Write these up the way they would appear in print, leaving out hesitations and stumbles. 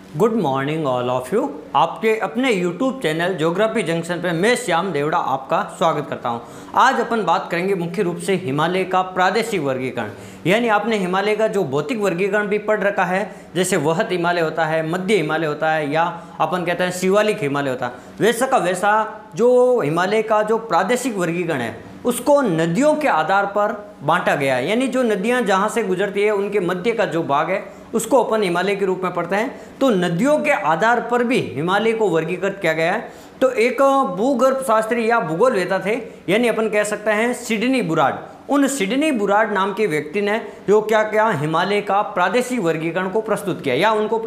Good morning all of you. आपके अपने YouTube channel geography junction पे मैं श्याम देवड़ा आपका स्वागत करता हूं। आज अपन बात करेंगे मुख्य रूप से हिमालय का प्रादेशिक वर्गीकरण, यानी आपने हिमालय का जो भौतिक वर्गीकरण भी पढ़ रखा है, जैसे वहत हिमालय होता है, मध्य हिमालय होता है या अपन कहते हैं शिवालिक हिमालय होता है, वैसा का वैसा जो हिमालय का जो प्रादेशिक वर्गीकरण है उसको नदियों के आधार पर बांटा गया है। यानी जो नदियां जहां से गुजरती है उनके मध्य का जो भाग है उसको अपन हिमालय के रूप में पढ़ते हैं। तो नदियों के आधार पर भी हिमालय को वर्गीकृत किया गया है। तो एक भूगर्भ शास्त्री या भूगोलवेता थे, यानी अपन कह सकते हैं सिडनी बुराड। उन सिडनी बुराड नाम के व्यक्ति ने जो क्या हिमालय का प्रादेशिक वर्गीकरण को प्रस्तुत किया, या उनको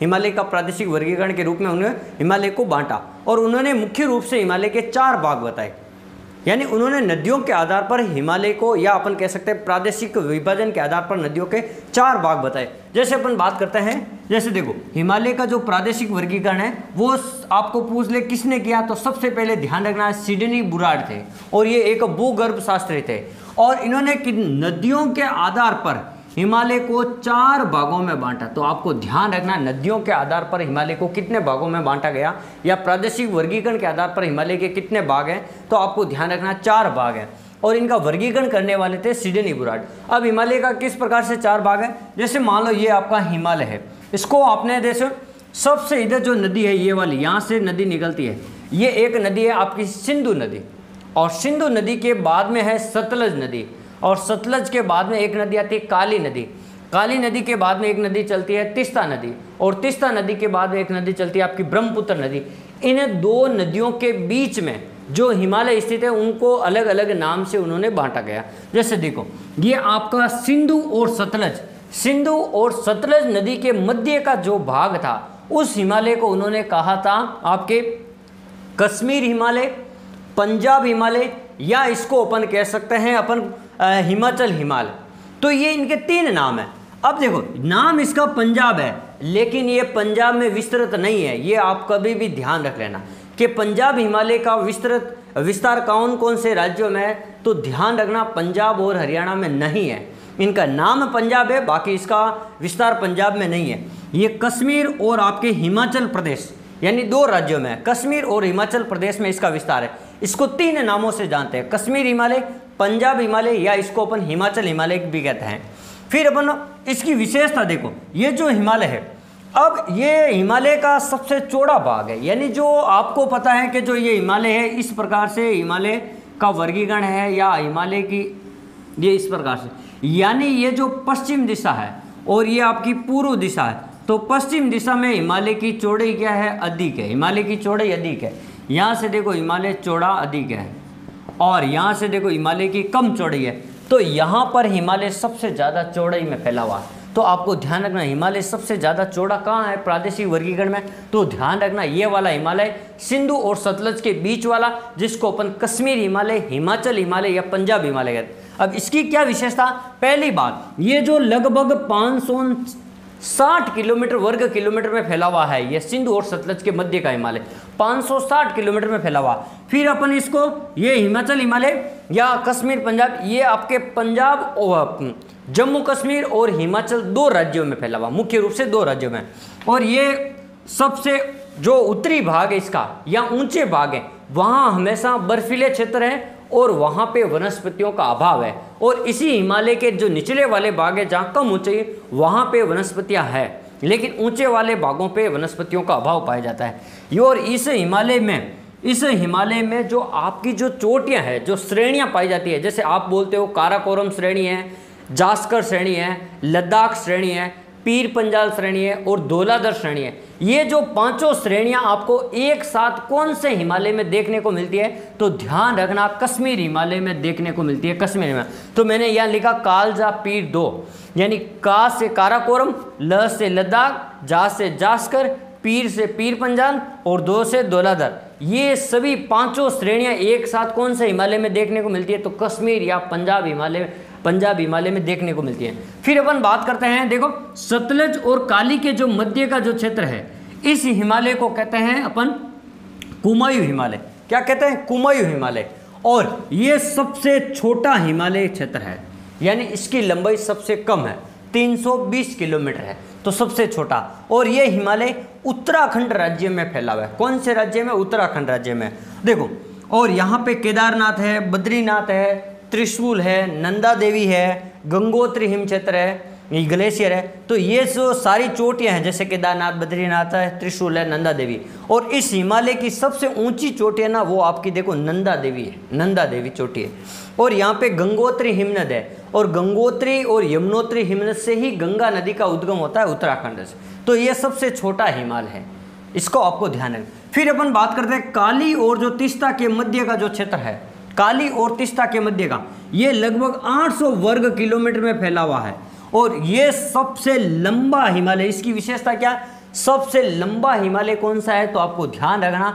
हिमालय का प्रादेशिक वर्गीकरण के रूप में उन्होंने हिमालय को बांटा। और उन्होंने मुख्य रूप से हिमालय के 4 भाग बताए, यानी उन्होंने नदियों के आधार पर हिमालय को, या अपन कह सकते हैं प्रादेशिक विभाजन के आधार पर नदियों के 4 भाग बताए। जैसे अपन बात करते हैं, जैसे देखो हिमालय का जो प्रादेशिक वर्गीकरण है वो आपको पूछ ले किसने किया, तो सबसे पहले ध्यान रखना है सिडनी बुराड थे, और ये एक भूगर्भ शास्त्री थे। और इन्होंने नदियों के आधार पर हिमालय को 4 भागों में बांटा। तो आपको ध्यान रखना नदियों के आधार पर हिमालय को कितने भागों में बांटा गया, या प्रादेशिक वर्गीकरण के आधार पर हिमालय के कितने भाग हैं, तो आपको ध्यान रखना 4 भाग हैं। और इनका वर्गीकरण करने वाले थे सिडनी बुराड। अब हिमालय का किस प्रकार से 4 भाग है, जैसे मान लो ये आपका हिमालय है, इसको आपने जैसे सबसे इधर जो नदी है ये वाली, यहाँ से नदी निकलती है, ये एक नदी है आपकी सिंधु नदी, और सिंधु नदी के बाद में है सतलज नदी, और सतलज के बाद में एक नदी आती है काली नदी, काली नदी के बाद में एक नदी चलती है तीस्ता नदी, और तीस्ता नदी के बाद में एक नदी चलती है आपकी ब्रह्मपुत्र नदी। इन 2 नदियों के बीच में जो हिमालय स्थित है उनको अलग अलग नाम से उन्होंने बांटा गया। जैसे देखो ये आपका सिंधु और सतलज नदी के मध्य का जो भाग था उस हिमालय को उन्होंने कहा था आपके कश्मीर हिमालय, पंजाब हिमालय, या इसको अपन कह सकते हैं अपन हिमाचल हिमालय। तो ये इनके 3 नाम है। अब देखो नाम इसका पंजाब है, लेकिन ये पंजाब में विस्तृत नहीं है। ये आप कभी भी ध्यान रख लेना कि पंजाब हिमालय का विस्तार कौन कौन से राज्यों में है, तो ध्यान रखना पंजाब और हरियाणा में नहीं है। इनका नाम पंजाब है, बाकी इसका विस्तार पंजाब में नहीं है। ये कश्मीर और आपके हिमाचल प्रदेश, यानी 2 राज्यों में, कश्मीर और हिमाचल प्रदेश में इसका विस्तार है। इसको 3 नामों से जानते हैं, कश्मीर हिमालय, पंजाब हिमालय, या इसको अपन हिमाचल हिमालय भी कहते हैं। फिर अपन इसकी विशेषता देखो, ये जो हिमालय है, अब ये हिमालय का सबसे चौड़ा भाग है, यानी जो आपको पता है कि जो ये हिमालय है इस प्रकार से हिमालय का वर्गीकरण है, या हिमालय की ये इस प्रकार से, यानी ये जो पश्चिम दिशा है और ये आपकी पूर्व दिशा है, तो पश्चिम दिशा में हिमालय की चौड़ाई क्या है, अधिक है। हिमालय की चौड़ाई अधिक है। यहाँ से देखो हिमालय चौड़ा अधिक है, और यहाँ से देखो हिमालय की कम चौड़ाई है। तो यहाँ पर हिमालय सबसे ज़्यादा चौड़ाई में फैला हुआ है। तो आपको ध्यान रखना हिमालय सबसे ज़्यादा चौड़ा कहाँ है प्रादेशिक वर्गीकरण में, तो ध्यान रखना ये वाला हिमालय सिंधु और सतलज के बीच वाला, जिसको अपन कश्मीर हिमालय, हिमाचल हिमालय या पंजाब हिमालय कहते हैं। अब इसकी क्या विशेषता, पहली बात ये जो लगभग 560 किलोमीटर वर्ग किलोमीटर में फैला हुआ है, ये सिंधु और सतलज के मध्य का हिमालय 560 किलोमीटर में फैला हुआ। फिर अपन इसको ये हिमाचल हिमालय या कश्मीर पंजाब, ये आपके पंजाब और जम्मू कश्मीर और हिमाचल 2 राज्यों में फैला हुआ, मुख्य रूप से 2 राज्यों में। और ये सबसे जो उत्तरी भाग है इसका, या ऊंचे भाग है, वहाँ हमेशा बर्फीले क्षेत्र हैं और वहाँ पे वनस्पतियों का अभाव है। और इसी हिमालय के जो निचले वाले भाग है जहाँ कम ऊंचाई, वहाँ पे वनस्पतियाँ हैं, लेकिन ऊंचे वाले भागों पे वनस्पतियों का अभाव पाया जाता है। और इस हिमालय में जो आपकी जो चोटियाँ हैं, जो श्रेणियाँ पाई जाती है, जैसे आप बोलते हो काराकोरम श्रेणी है, जास्कर श्रेणी है, लद्दाख श्रेणी है, पीर पंजाल श्रेणी है और धौलाधर श्रेणी है। ये जो 5 श्रेणियां आपको एक साथ कौन से हिमालय में देखने को मिलती है, तो ध्यान रखना कश्मीर हिमालय में देखने को मिलती है, कश्मीर में। तो मैंने यहाँ लिखा कालजा पीर 2, यानी का से काराकोरम, ल से लद्दाख, जा से जास्कर, पीर से पीर पंजाल और 2 से धौलाधर। ये सभी 5 श्रेणियां एक साथ कौन से हिमालय में देखने को मिलती है, तो कश्मीर या पंजाब हिमालय में देखने को मिलती है। फिर अपन बात करते हैं, देखो सतलज और काली के जो मध्य का जो क्षेत्र है, इस हिमालय को कहते हैं अपन कुमायूं हिमालय। क्या कहते हैं, कुमायूं हिमालय। और ये सबसे छोटा हिमालय क्षेत्र है, यानी इसकी लंबाई सबसे कम है। 320 किलोमीटर है, तो सबसे छोटा। और ये हिमालय उत्तराखंड राज्य में फैला हुआ है। कौन से राज्य में? उत्तराखंड राज्य में। देखो, और यहाँ पे केदारनाथ है, बद्रीनाथ है, त्रिशूल है, नंदा देवी है, गंगोत्री हिम क्षेत्र है, ये ग्लेशियर है। तो ये जो सारी चोटियाँ हैं, जैसे केदारनाथ, बद्रीनाथ है, त्रिशूल है, नंदा देवी। और इस हिमालय की सबसे ऊंची चोटी है ना, वो आपकी देखो नंदा देवी है, नंदा देवी चोटी है। और यहाँ पे गंगोत्री हिमनद है, और गंगोत्री और यमुनोत्री हिमनद से ही गंगा नदी का उद्गम होता है उत्तराखंड से। तो ये सबसे छोटा हिमालय है, इसको आपको ध्यान रखना। फिर अपन बात करते हैं काली और जो तीस्ता के मध्य का जो क्षेत्र है, काली और तीस्ता के मध्य का, ये लगभग 800 वर्ग किलोमीटर में फैला हुआ है। और ये सबसे लंबा हिमालय, इसकी विशेषता क्या? सबसे लंबा हिमालय कौन सा है? तो आपको ध्यान रखना,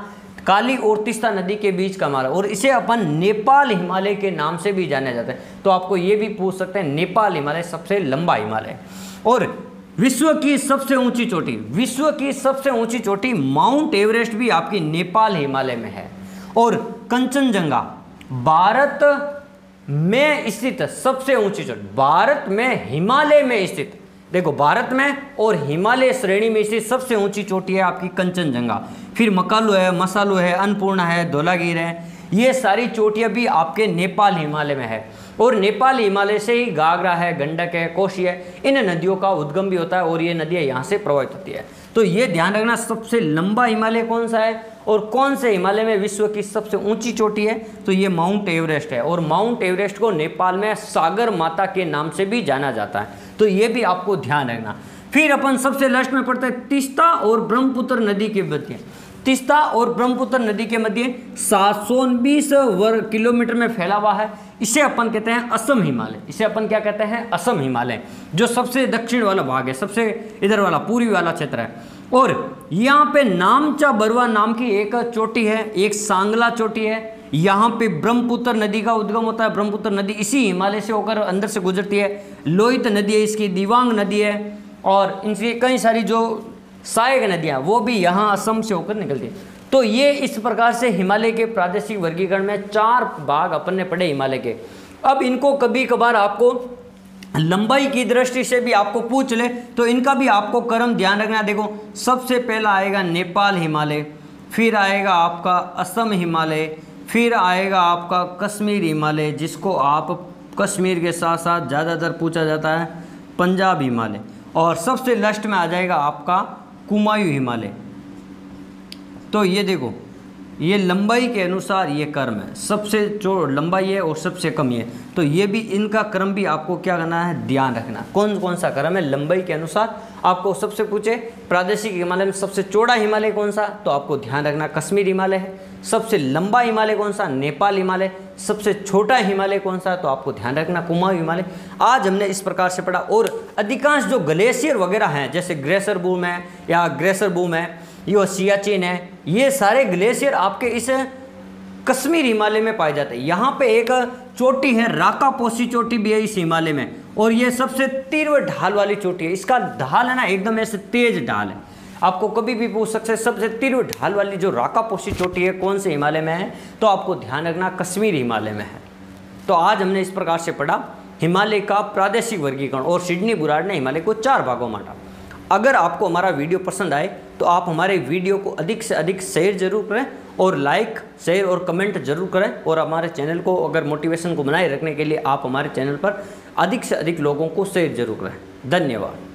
काली और तीस्ता नदी के बीच का हिमालय। और इसे अपन नेपाल हिमालय के नाम से भी जाना जाता है। तो आपको ये भी पूछ सकते हैं, नेपाल हिमालय सबसे लंबा हिमालय। और विश्व की सबसे ऊंची चोटी, विश्व की सबसे ऊंची चोटी माउंट एवरेस्ट भी आपकी नेपाल हिमालय में है। और कंचनजंगा भारत में स्थित सबसे ऊंची चोटी, भारत में हिमालय में स्थित, देखो भारत में और हिमालय श्रेणी में स्थित सबसे ऊंची चोटी है आपकी कंचनजंगा। फिर मकालू है, मसालू है, अन्नपूर्णा है, धौलागिरी है, ये सारी चोटियां भी आपके नेपाल हिमालय में है। और नेपाल हिमालय से ही घाघरा है, गंडक है, कोशी है, इन नदियों का उद्गम भी होता है और ये नदियाँ यहाँ से प्रभावित होती है। तो ये ध्यान रखना, सबसे लंबा हिमालय कौन सा है और कौन से हिमालय में विश्व की सबसे ऊंची चोटी है? तो ये माउंट एवरेस्ट है। और माउंट एवरेस्ट को नेपाल में सागर माता के नाम से भी जाना जाता है। तो ये भी आपको ध्यान रखना। फिर अपन सबसे लास्ट में पढ़ते हैं तीस्ता और ब्रह्मपुत्र नदी के मध्य, तीस्ता और ब्रह्मपुत्र नदी के मध्य 720 वर्ग किलोमीटर में फैला हुआ है। इसे अपन कहते हैं असम हिमालय। इसे अपन क्या कहते हैं? असम हिमालय, जो सबसे दक्षिण वाला भाग है, सबसे इधर वाला पूर्वी वाला क्षेत्र है। और यहाँ पे नामचा बरवा नाम की एक चोटी है, एक सांगला चोटी है। यहाँ पे ब्रह्मपुत्र नदी का उद्गम होता है। ब्रह्मपुत्र नदी इसी हिमालय से होकर अंदर से गुजरती है। लोहित नदी है, इसकी दिवांग नदी है, और इनकी कई सारी जो सहायक नदियाँ वो भी यहाँ असम से होकर निकलती है। तो ये इस प्रकार से हिमालय के प्रादेशिक वर्गीकरण में 4 भाग अपन ने पढ़े हिमालय के। अब इनको कभी कभार आपको लंबाई की दृष्टि से भी आपको पूछ ले, तो इनका भी आपको क्रम ध्यान रखना। देखो, सबसे पहला आएगा नेपाल हिमालय, फिर आएगा आपका असम हिमालय, फिर आएगा आपका कश्मीर हिमालय, जिसको आप कश्मीर के साथ साथ ज़्यादातर पूछा जाता है पंजाब हिमालय, और सबसे लास्ट में आ जाएगा आपका कुमायूं हिमालय। तो ये देखो, ये लंबाई के अनुसार ये क्रम है, सबसे जो लंबाई है और सबसे कम ये। तो ये भी इनका क्रम भी आपको क्या करना है? ध्यान रखना। कौन कौन सा क्रम है लंबाई के अनुसार? आपको सबसे पूछे प्रादेशिक हिमालय में सबसे चौड़ा हिमालय कौन सा? तो आपको ध्यान रखना कश्मीर हिमालय है। सबसे लंबा हिमालय कौन सा? नेपाल हिमालय। सबसे छोटा हिमालय कौन सा? तो आपको ध्यान रखना कुमायूं हिमालय। आज हमने इस प्रकार से पढ़ा। और अधिकांश जो ग्लेशियर वगैरह हैं, जैसे ग्रेसर बूम है या ग्रेसर बूम है, ये सियाचिन है, ये सारे ग्लेशियर आपके इस कश्मीर हिमालय में पाए जाते हैं। यहाँ पे एक चोटी है, राकापोशी चोटी भी है इस हिमालय में, और ये सबसे तीव्र ढाल वाली चोटी है। इसका ढाल है ना, एकदम ऐसे तेज ढाल है। आपको कभी भी पूछ सकते हैं सबसे तीव्र ढाल वाली जो राकापोशी चोटी है कौन से हिमालय में है? तो आपको ध्यान रखना कश्मीर हिमालय में है। तो आज हमने इस प्रकार से पढ़ा हिमालय का प्रादेशिक वर्गीकरण, और सिडनी बुराड़ ने हिमालय को 4 भागों में बांटा। अगर आपको हमारा वीडियो पसंद आए तो आप हमारे वीडियो को अधिक से अधिक शेयर जरूर करें, और लाइक, शेयर और कमेंट जरूर करें। और हमारे चैनल को अगर मोटिवेशन को बनाए रखने के लिए आप हमारे चैनल पर अधिक से अधिक लोगों को शेयर जरूर करें। धन्यवाद।